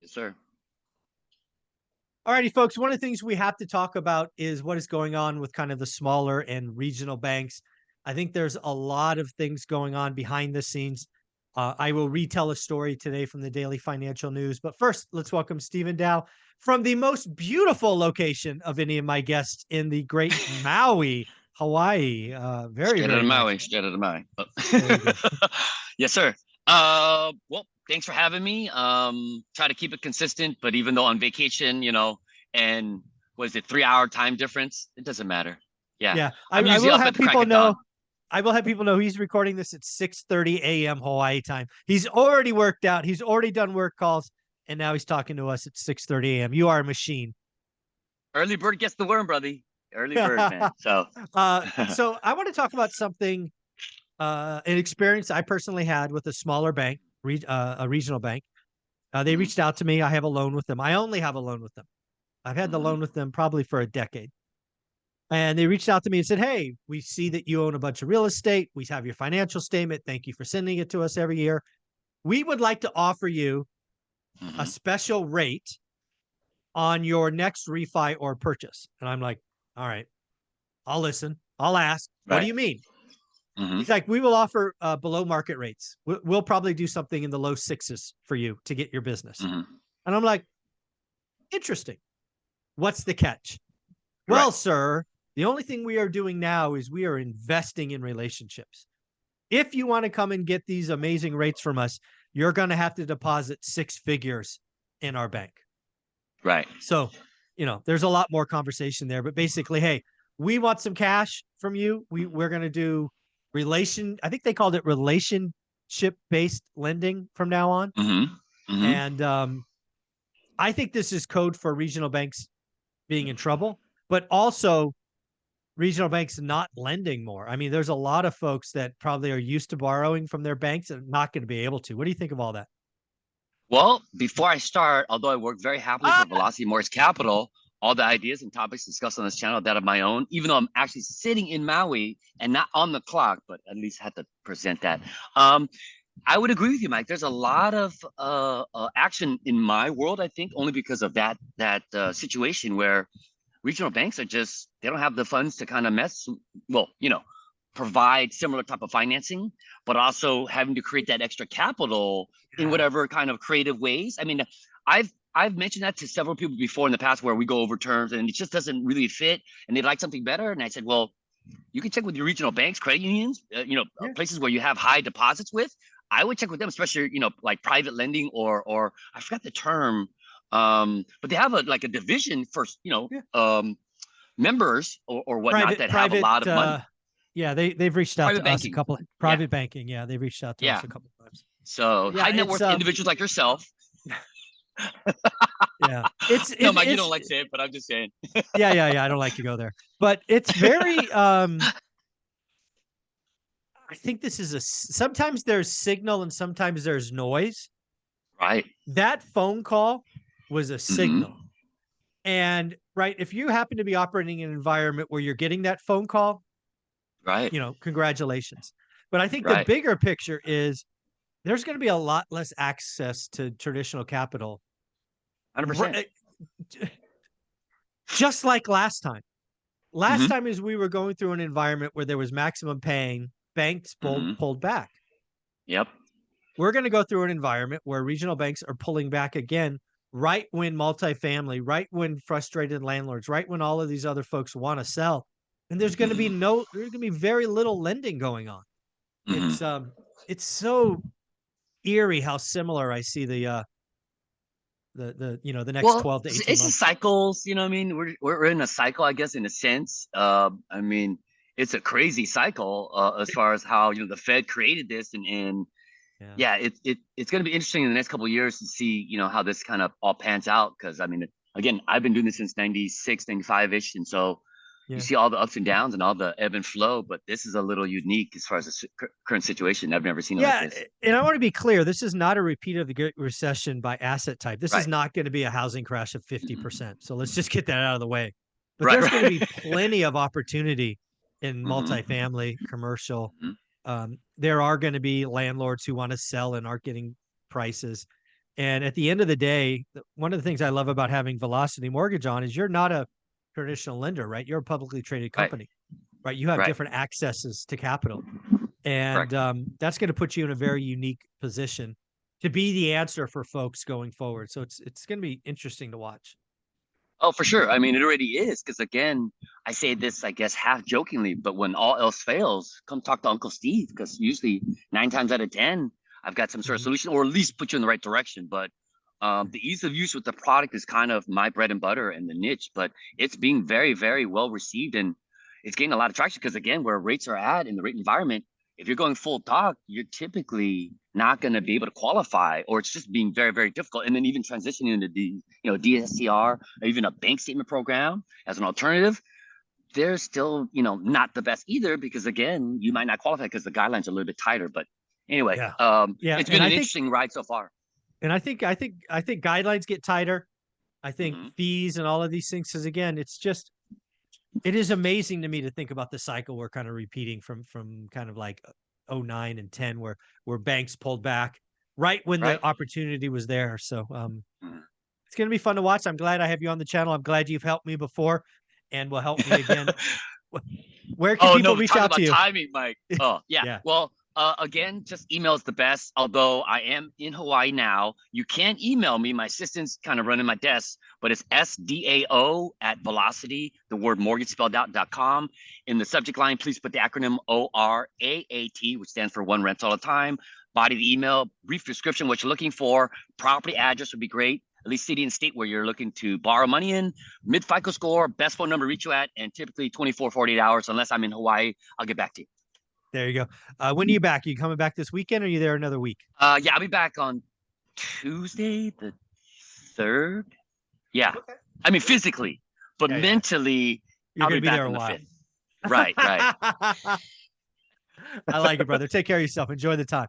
Yes, sir. All righty, folks. One of the things we have to talk about is what is going on with kind of the smaller and regional banks. I think there's a lot of things going on behind the scenes. I will retell a story today from the Daily Financial News. But first, let's welcome Stephen Dow from the most beautiful location of any of my guests in the great Maui, Hawaii. Very, Straight out very of nice. Maui. Straight out of Maui. Oh. There you go. Yes, sir. Well, thanks for having me. Try to keep it consistent, but even though on vacation, and was it 3 hour time difference? It doesn't matter. Yeah. Yeah, I'm I usually will up have at the crack people of know. dawn. I will have people know he's recording this at 6:30 a.m. Hawaii time. He's already worked out. He's already done work calls, and now he's talking to us at 6:30 a.m. You are a machine. Early bird gets the worm, brother. Early bird, man. So So I want to talk about something, an experience I personally had with a smaller bank, a regional bank. They mhm, reached out to me. I have a loan with them. I only have a loan with them. I've had the mhm, loan with them probably for a decade. And they reached out to me and said, "Hey, we see that you own a bunch of real estate. We have your financial statement. Thank you for sending it to us every year. We would like to offer you a mhm. special rate on your next refi or purchase." And I'm like, "All right, I'll listen. I'll ask. What do Right. you mean?" Hmm. He's like, "We will offer below market rates. We'll probably do something in the low sixes for you to get your business." Hmm. And I'm like, "Interesting. What's the catch?" Right. "Well, sir, the only thing we are doing now is we are investing in relationships. If you want to come and get these amazing rates from us, you're going to have to deposit six figures in our bank." Right. So, there's a lot more conversation there, but basically, hey, we want some cash from you. We're going to do I think they called it relationship based lending from now on. Hmm. Hmm. And I think this is code for regional banks being in trouble, but also regional banks not lending more. I mean, there's a lot of folks that probably are used to borrowing from their banks and not going to be able to. What do you think of all that? Well, before I start, although I work very happily Ah, for Velocity Mortgage Capital, all the ideas and topics discussed on this channel are that of my own, even though I'm actually sitting in Maui and not on the clock, but at least had to present that. Um, I would agree with you, Mike. There's a lot of action in my world, I think, only because of that situation where regional banks are just they don't have the funds to kind of well, provide similar type of financing, but also having to create that extra capital in yeah. whatever kind of creative ways. I mean, I've mentioned that to several people before in the past where we go over terms and it just doesn't really fit and they'd like something better. And I said, well, you can check with your regional banks, credit unions, Yeah. places where you have high deposits with. I would check with them, especially like private lending or I forgot the term, but they have like a division for Yeah. members or whatnot Private that have a private lot of money. yeah, they've reached out Private to us a banking, couple yeah, private banking. Yeah, they've reached out to yeah. us a couple times. So Yeah, high net it's worth individuals like yourself. yeah. It's No, it, Mike, you don't it's like to say it, but I'm just saying. yeah, yeah, yeah. I don't like to go there. But it's very I think this is sometimes there's signal and sometimes there's noise. Right. That phone call was a Mm-hmm. signal. And right, if you happen to be operating in an environment where you're getting that phone call, Right. congratulations. But I think the Right. bigger picture is there's going to be a lot less access to traditional capital, 100%. right, just like last time. Last Mm-hmm. time is we were going through an environment where there was maximum paying, banks Mm-hmm. pulled back. Yep. We're going to go through an environment where regional banks are pulling back again, right when multifamily, right when frustrated landlords, right when all of these other folks want to sell. And Mm-hmm. there's going to be very little lending going on. It's Mm-hmm. um it's so eerie how similar I see the next Well, 12 to 18 it's a months. cycles, you know what I mean? We're in a cycle, I guess, in a sense. I mean, it's a crazy cycle as far as how, the Fed created this and Yeah. yeah, it's going to be interesting in the next couple of years to see, how this kind of all pans out. Because I mean, again, I've been doing this since 96, 95 ish. And so you Yeah. see all the ups and downs and all the ebb and flow, but this is a little unique as far as the current situation. I've never seen it like Yeah, this. and I want to be clear, this is not a repeat of the Great Recession by asset type. This is Right. not going to be a housing crash of Mhm. 50%. So let's just get that out of the way. But Right. there's going to Right. be plenty of opportunity in Hmm. multifamily, commercial. Hmm. There are going to be landlords who want to sell and aren't getting prices. And at the end of the day, one of the things I love about having Velocity Mortgage on is you're not a traditional lender, right? You're a publicly traded Right. company, right? You have Right. different accesses to capital. And Correct. that's going to put you in a very unique position to be the answer for folks going forward. So it's going to be interesting to watch. Oh, for sure. I mean, it already is. Because again, I say this, I guess, half jokingly, but when all else fails, come talk to Uncle Steve. Because usually 9 times out of 10, I've got some sort of Mhm. solution, or at least put you in the right direction. But the ease of use with the product is kind of my bread and butter and the niche. But it's being very, very well received, and it's getting a lot of traction. Because again, where rates are at in the rate environment, if you're going full doc, you're typically not going to be able to qualify, or it's just being very, very difficult. And then even transitioning into the DSCR or even a bank statement program as an alternative, they're still not the best either, because again, you might not qualify because the guidelines are a little bit tighter. But anyway, Yeah. Yeah. it's been an interesting ride so far. I think guidelines get tighter. I think Hmm. fees and all of these things, because again, it is amazing to me to think about the cycle we're kind of repeating from kind of like '09 and 10, where banks pulled back right when Right. the opportunity was there. So Mhm. it's going to be fun to watch. I'm glad I have you on the channel. I'm glad you've helped me before and will help me again. Where can Oh people no, reach talk out to about you? timing, Mike. Oh yeah. Yeah. Well, again, just email is the best. Although I am in Hawaii now, you can email me. My assistant's kind of running my desk, but it's SDAO at Velocity, the word mortgage spelled out.com. In the subject line, please put the acronym ORAAT, which stands for one rents all the time. Body of the email, brief description, what you're looking for, property address would be great. At least city and state where you're looking to borrow money in, mid FICO score, best phone number to reach you at, and typically 24, 48 hours. Unless I'm in Hawaii, I'll get back to you. There you go. When are you back? Are you coming back this weekend or are you there another week? Yeah, I'll be back on Tuesday, the 3rd. Yeah. Okay. I mean, physically, but Yeah, yeah. mentally, You're I'll going be to be back there a on the while. 5th. Right, right. I like it, brother. Take care of yourself. Enjoy the time.